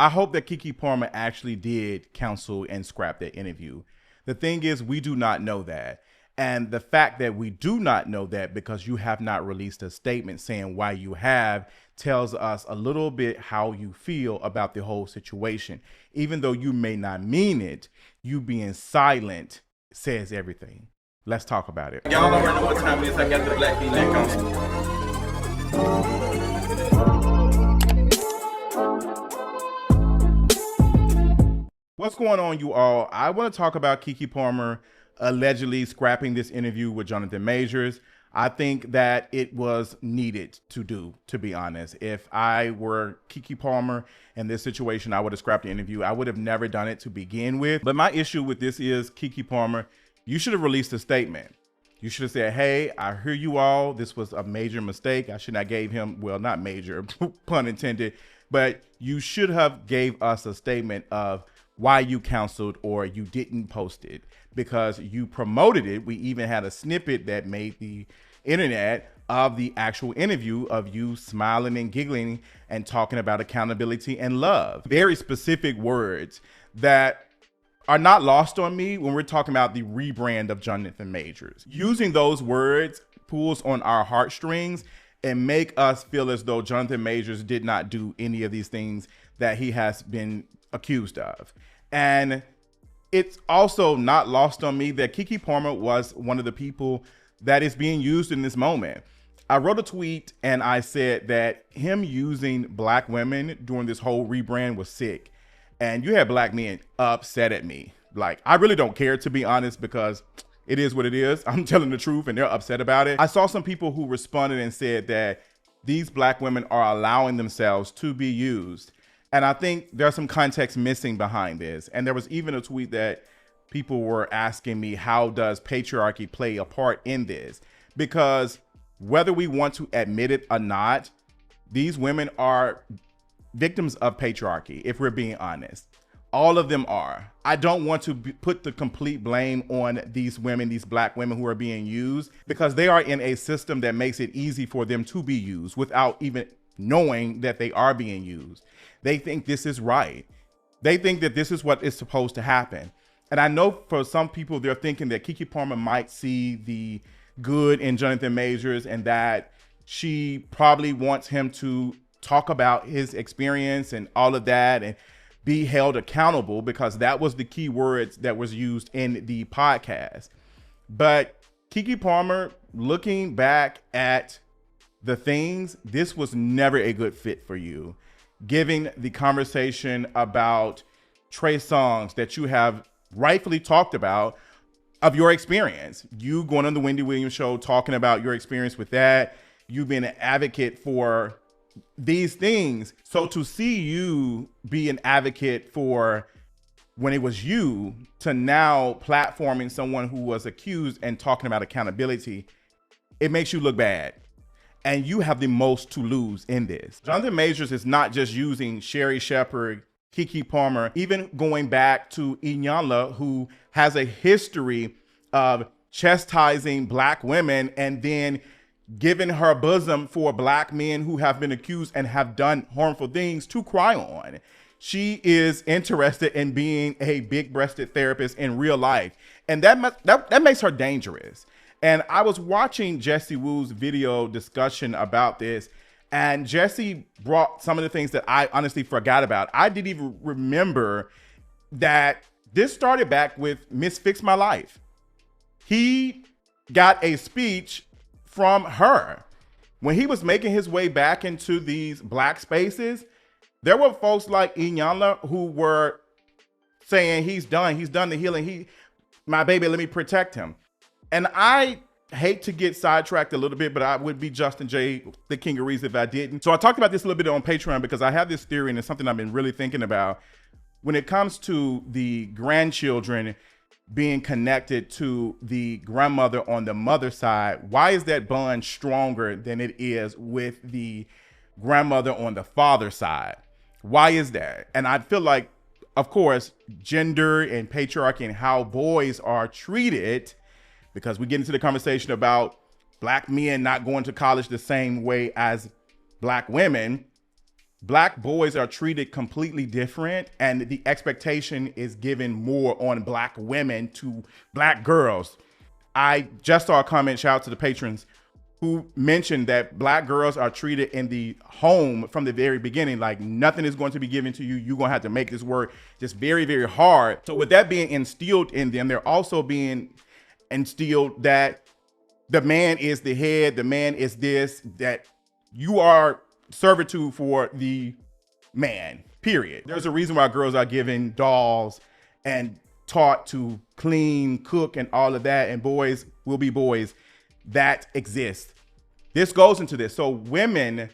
I hope that KeKe Palmer actually did counsel and scrap that interview. The thing is, we do not know that. And the fact that we do not know that because you have not released a statement saying why you have tells us a little bit how you feel about the whole situation. Even though you may not mean it, you being silent says everything. Let's talk about it. Y'all already know what time it is. I got the black V-neck on. What's going on, you all? I want to talk about KeKe Palmer allegedly scrapping this interview with Jonathon Majors. I think that it was needed to do, to be honest. If I were KeKe Palmer in this situation, I would have scrapped the interview. I would have never done it to begin with. But my issue with this is, KeKe Palmer, you should have released a statement. You should have said, hey, I hear you all. This was a major mistake. I should not gave him, well, not major, pun intended, but you should have gave us a statement of why you counseled or you didn't post it, because you promoted it. We even had a snippet that made the internet of the actual interview of you smiling and giggling and talking about accountability and love. Very specific words that are not lost on me when we're talking about the rebrand of Jonathon Majors. Using those words pulls on our heartstrings and make us feel as though Jonathon Majors did not do any of these things that he has been accused of. And it's also not lost on me that KeKe Palmer was one of the people that is being used in this moment. I wrote a tweet and I said that him using black women during this whole rebrand was sick. And you had black men upset at me. Like, I really don't care, to be honest, because it is what it is. I'm telling the truth and they're upset about it. I saw some people who responded and said that these black women are allowing themselves to be used. And I think there's some context missing behind this. And there was even a tweet that people were asking me, how does patriarchy play a part in this? Because whether we want to admit it or not, these women are victims of patriarchy, if we're being honest. All of them are. I don't want to put the complete blame on these women, these black women who are being used, because they are in a system that makes it easy for them to be used without even knowing that they are being used. They think this is right. They think that this is what is supposed to happen. And I know for some people, they're thinking that KeKe Palmer might see the good in Jonathon Majors and that she probably wants him to talk about his experience and all of that and be held accountable, because that was the key words that was used in the podcast. But KeKe Palmer, looking back at the things, this was never a good fit for you. Giving the conversation about Trey Songz that you have rightfully talked about of your experience. You going on the Wendy Williams show, talking about your experience with that. You've been an advocate for these things. So to see you be an advocate for when it was you to now platforming someone who was accused and talking about accountability, it makes you look bad. And you have the most to lose in this. Jonathon Majors is not just using Sherri Shepherd, KeKe Palmer, even going back to Iyanla, who has a history of chastising black women and then giving her bosom for black men who have been accused and have done harmful things to cry on. She is interested in being a big-breasted therapist in real life. And that makes her dangerous. And I was watching Jessie Woo's video discussion about this, and Jessie brought some of the things that I honestly forgot about. I didn't even remember that this started back with Miss Fix My Life. He got a speech from her. When he was making his way back into these black spaces, there were folks like Iyanla who were saying he's done the healing. My baby, let me protect him. And I hate to get sidetracked a little bit, but I would be Justin J, the king of reason, if I didn't. So I talked about this a little bit on Patreon because I have this theory and it's something I've been really thinking about. When it comes to the grandchildren being connected to the grandmother on the mother side, why is that bond stronger than it is with the grandmother on the father side? Why is that? And I feel like, of course, gender and patriarchy and how boys are treated, because we get into the conversation about black men not going to college the same way as black women. Black boys are treated completely different, and the expectation is given more on black women to black girls. I just saw a comment, shout out to the patrons, who mentioned that black girls are treated in the home from the very beginning like nothing is going to be given to you. You're going to have to make this work just very, very hard. So with that being instilled in them, they're also being instilled that the man is the head, the man is this, that you are servitude for the man, period. There's a reason why girls are given dolls and taught to clean, cook, and all of that, and boys will be boys. That exists. This goes into this. So women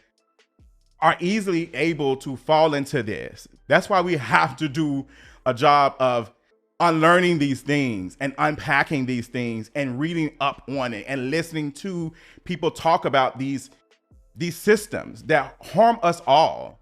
are easily able to fall into this. That's why we have to do a job of unlearning these things and unpacking these things and reading up on it and listening to people talk about these systems that harm us all.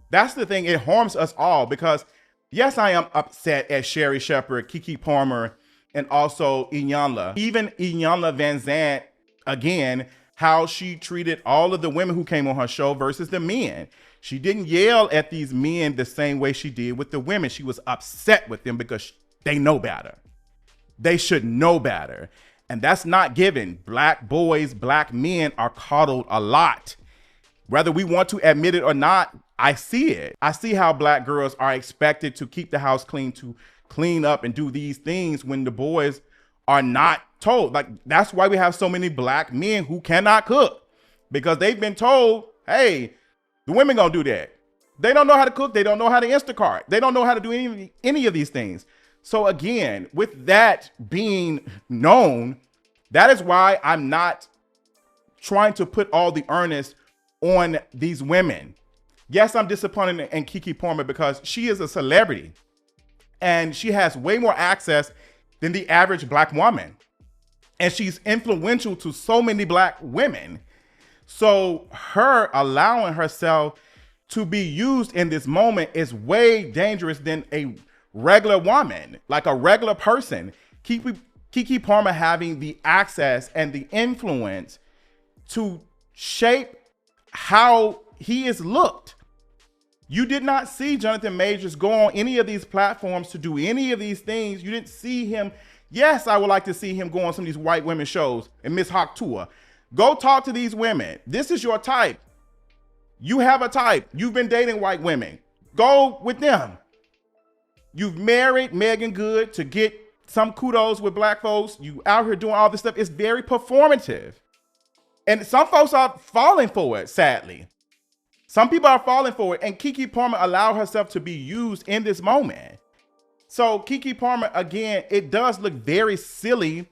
That's the thing. It harms us all because yes, I am upset at Sherry Shepherd, KeKe Palmer, and also Iyanla. Even Iyanla Vanzant, again, how she treated all of the women who came on her show versus the men. She didn't yell at these men the same way she did with the women. She was upset with them because they know better. They should know better. And that's not given. Black boys, black men are coddled a lot. Whether we want to admit it or not, I see it. I see how black girls are expected to keep the house clean, to clean up and do these things when the boys are not told. Like, that's why we have so many black men who cannot cook, because they've been told, hey, the women gonna do that. They don't know how to cook. They don't know how to Instacart. They don't know how to do any of these things. So again, with that being known, that is why I'm not trying to put all the earnest on these women. Yes, I'm disappointed in KeKe Palmer because she is a celebrity and she has way more access than the average black woman. And she's influential to so many black women. So her allowing herself to be used in this moment is way dangerous than a regular woman, like a regular person. KeKe Palmer having the access and the influence to shape how he is looked. You did not see Jonathon Majors go on any of these platforms to do any of these things. You didn't see him. Yes, I would like to see him go on some of these white women shows and Miss Hawk Tour. Go talk to these women. This is your type. You have a type. You've been dating white women. Go with them. You've married Megan Good to get some kudos with black folks. You out here doing all this stuff. It's very performative. And some folks are falling for it, sadly. Some people are falling for it. And KeKe Palmer allowed herself to be used in this moment. So KeKe Palmer, again, it does look very silly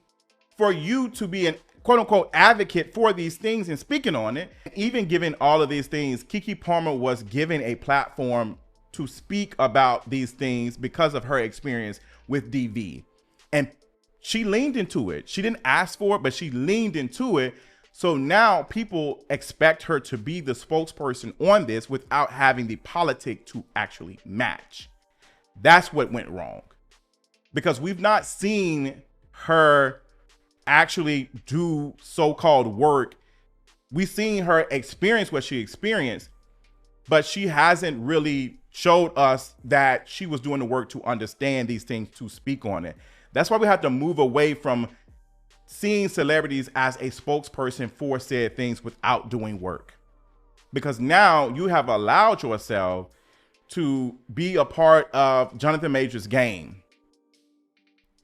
for you to be an quote unquote advocate for these things and speaking on it. Even given all of these things, KeKe Palmer was given a platform to speak about these things because of her experience with DV. And she leaned into it. She didn't ask for it, but she leaned into it. So now people expect her to be the spokesperson on this without having the politic to actually match. That's what went wrong, because we've not seen her actually do so-called work. We've seen her experience what she experienced, but she hasn't really showed us that she was doing the work to understand these things, to speak on it. That's why we have to move away from seeing celebrities as a spokesperson for said things without doing work. Because now you have allowed yourself to be a part of Jonathon Majors' game.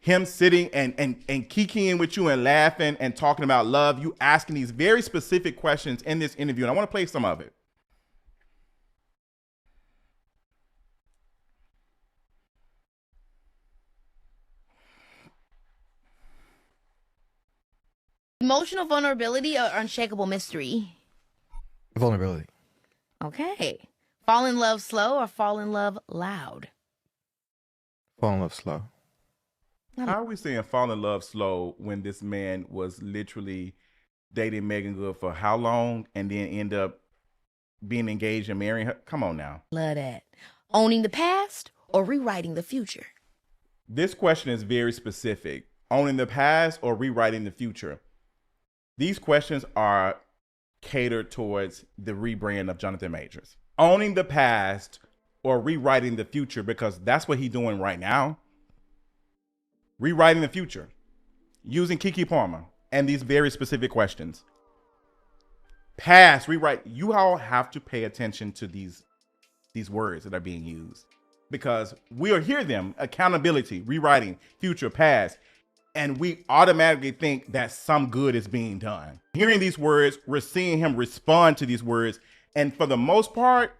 Him sitting and kikiing with you and laughing and talking about love, you asking these very specific questions in this interview. And I want to play some of it. Emotional vulnerability or unshakable mystery? Vulnerability. Okay. Fall in love slow or fall in love loud? Fall in love slow. How are we saying fall in love slow when this man was literally dating Megan Good for how long and then end up being engaged and marrying her? Come on now. Love that. Owning the past or rewriting the future? This question is very specific. Owning the past or rewriting the future? These questions are catered towards the rebrand of Jonathon Majors. owning the past or rewriting the future, because that's what he's doing right now. Rewriting the future using KeKe Palmer and these very specific questions. Past, rewrite. You all have to pay attention to these words that are being used, because we'll hear them: accountability, rewriting, future, past, and we automatically think that some good is being done. Hearing these words, we're seeing him respond to these words, and for the most part,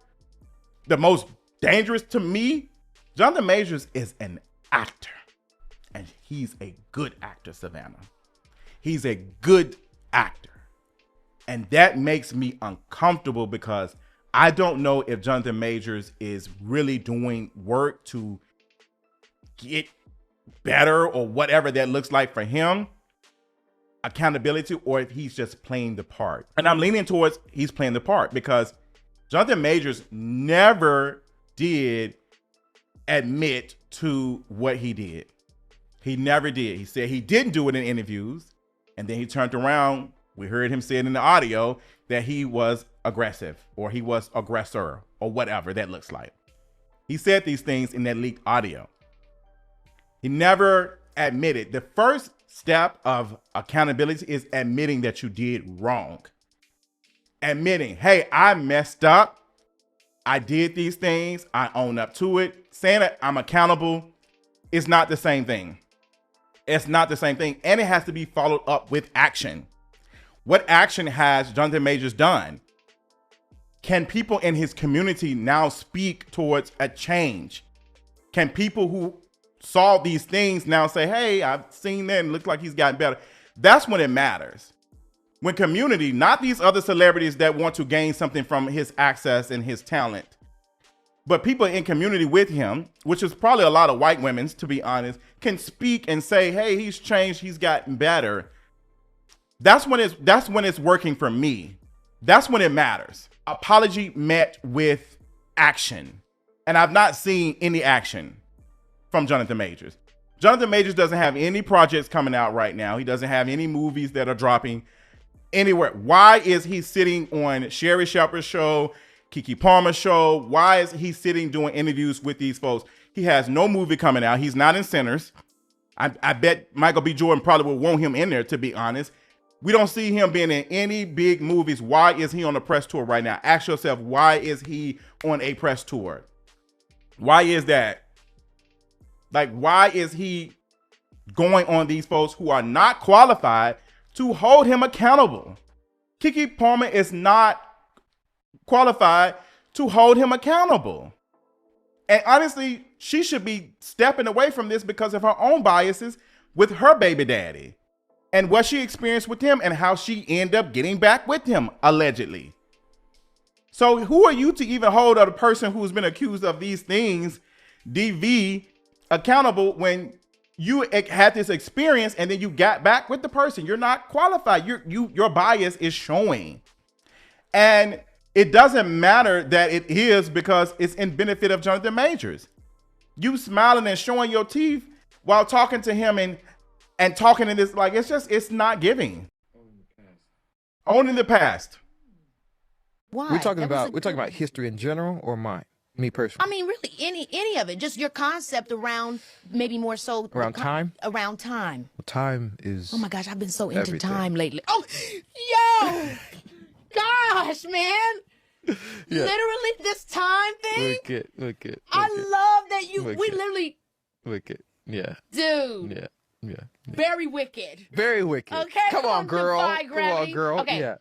the most dangerous to me, Jonathon Majors is an actor, and he's a good actor, Savannah. He's a good actor. And that makes me uncomfortable, because I don't know if Jonathon Majors is really doing work to get better or whatever that looks like for him, accountability, or if he's just playing the part. And I'm leaning towards he's playing the part, because Jonathon Majors never did admit to what he did. He never did. He said he didn't do it in interviews. And then he turned around. We heard him say it in the audio that he was aggressive, or he was aggressor, or whatever that looks like. He said these things in that leaked audio. He never admitted. The first step of accountability is admitting that you did wrong. Admitting, hey, I messed up. I did these things. I own up to it. Saying that I'm accountable is not the same thing. It's not the same thing. And it has to be followed up with action. What action has Jonathon Majors done? Can people in his community now speak towards a change? Can people who saw these things now say, hey, I've seen that and it looks like he's gotten better? That's when it matters. When community, not these other celebrities that want to gain something from his access and his talent, but people in community with him, which is probably a lot of white women, to be honest, can speak and say, hey, he's changed, he's gotten better. That's when it's working for me. That's when it matters. Apology met with action. And I've not seen any action from Jonathon Majors. Jonathon Majors doesn't have any projects coming out right now. He doesn't have any movies that are dropping anywhere. Why is he sitting on Sherry Shepherd's show, KeKe Palmer's show? Why is he sitting doing interviews with these folks? He has no movie coming out. He's not in Sinners. I bet Michael B. Jordan probably would want him in there, to be honest. We don't see him being in any big movies. Why is he on a press tour right now? Ask yourself, why is he on a press tour? Why is that? Like, why is he going on these folks who are not qualified to hold him accountable? KeKe Palmer is not qualified to hold him accountable. And honestly, she should be stepping away from this because of her own biases with her baby daddy and what she experienced with him and how she ended up getting back with him, allegedly. So who are you to even hold a person who's been accused of these things, DV, accountable when you had this experience and then you got back with the person? You're not qualified. Your bias is showing. And it doesn't matter that it is, because it's in benefit of Jonathon Majors. You smiling and showing your teeth while talking to him and talking in this, like, it's not giving. Owning the past. Why? We're talking about history in general, or mine? Me personally. I mean, really, any of it. Just your concept around, maybe more so Around time? Around time. Time is. Oh my gosh, I've been so into everything. time lately. Oh, yo, gosh, man. Yeah. Literally, this time thing. Look it. I love that we Wicked. literally. Wicked. Yeah. Dude. Yeah. Very wicked. Very wicked. Okay. Come on, girl. defy Come on, gravity. girl. Okay. Yeah.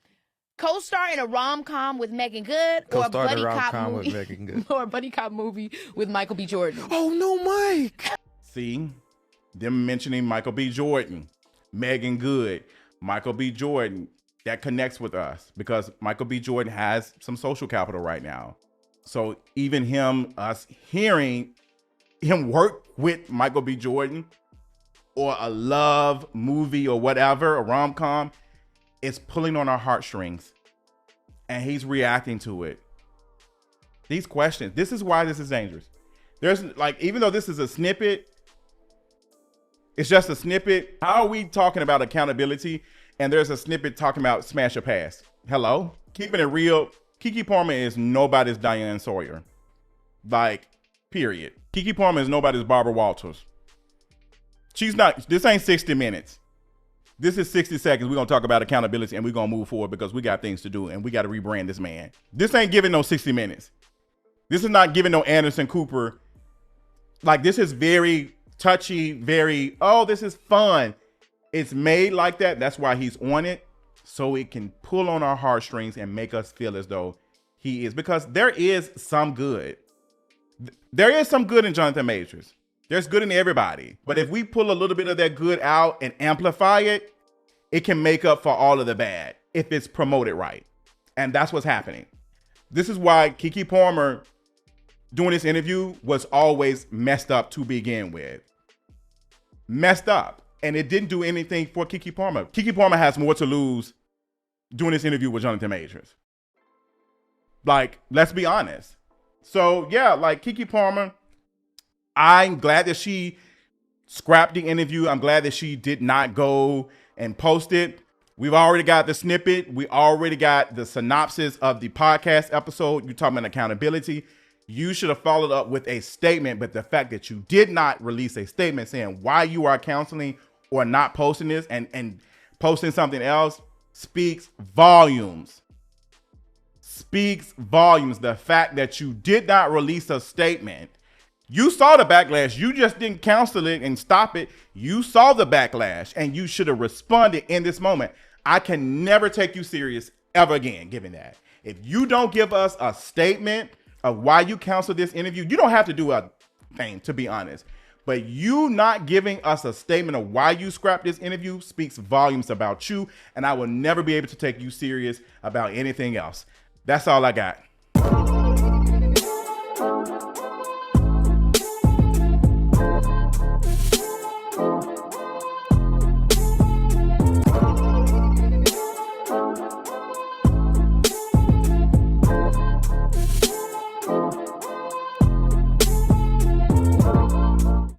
Co-star in a rom-com with Megan Good, or a Co-star in buddy a cop rom-com with movie, Megan Good. or a buddy cop movie with Michael B. Jordan. Oh no, Mike. See, them mentioning Michael B. Jordan, Megan Good, Michael B. Jordan, that connects with us because Michael B. Jordan has some social capital right now. So even us hearing him work with Michael B. Jordan or a love movie or whatever, a rom-com, it's pulling on our heartstrings, and he's reacting to it. These questions, this is why this is dangerous. There's like, even though this is a snippet, it's just a snippet. How are we talking about accountability and there's a snippet talking about smash or pass? Hello? Keeping it real, KeKe Palmer is nobody's Diane Sawyer. Like, period. KeKe Palmer is nobody's Barbara Walters. She's not, this ain't 60 minutes. This is 60 seconds. We're going to talk about accountability and we're going to move forward because we got things to do and we got to rebrand this man. This ain't giving no 60 minutes. This is not giving no Anderson Cooper. Like, this is very touchy, very, oh, this is fun. It's made like that. That's why he's on it. So it can pull on our heartstrings and make us feel as though he is. Because there is some good. There is some good in Jonathon Majors. There's good in everybody. But if we pull a little bit of that good out and amplify it, it can make up for all of the bad if it's promoted right. And that's what's happening. This is why KeKe Palmer doing this interview was always messed up to begin with. Messed up. And it didn't do anything for KeKe Palmer. KeKe Palmer has more to lose doing this interview with Jonathon Majors. Like, let's be honest. So, yeah, like KeKe Palmer, I'm glad that she scrapped the interview. I'm glad that she did not go and post it. We've already got the snippet. We already got the synopsis of the podcast episode. You're talking about accountability. You should have followed up with a statement, but the fact that you did not release a statement saying why you are counseling or not posting this and posting something else speaks volumes. Speaks volumes. The fact that you did not release a statement. You saw the backlash. You just didn't counsel it and stop it. You saw the backlash and you should have responded in this moment. I can never take you serious ever again, given that. If you don't give us a statement of why you counseled this interview, you don't have to do a thing, to be honest. But you not giving us a statement of why you scrapped this interview speaks volumes about you, and I will never be able to take you serious about anything else. That's all I got.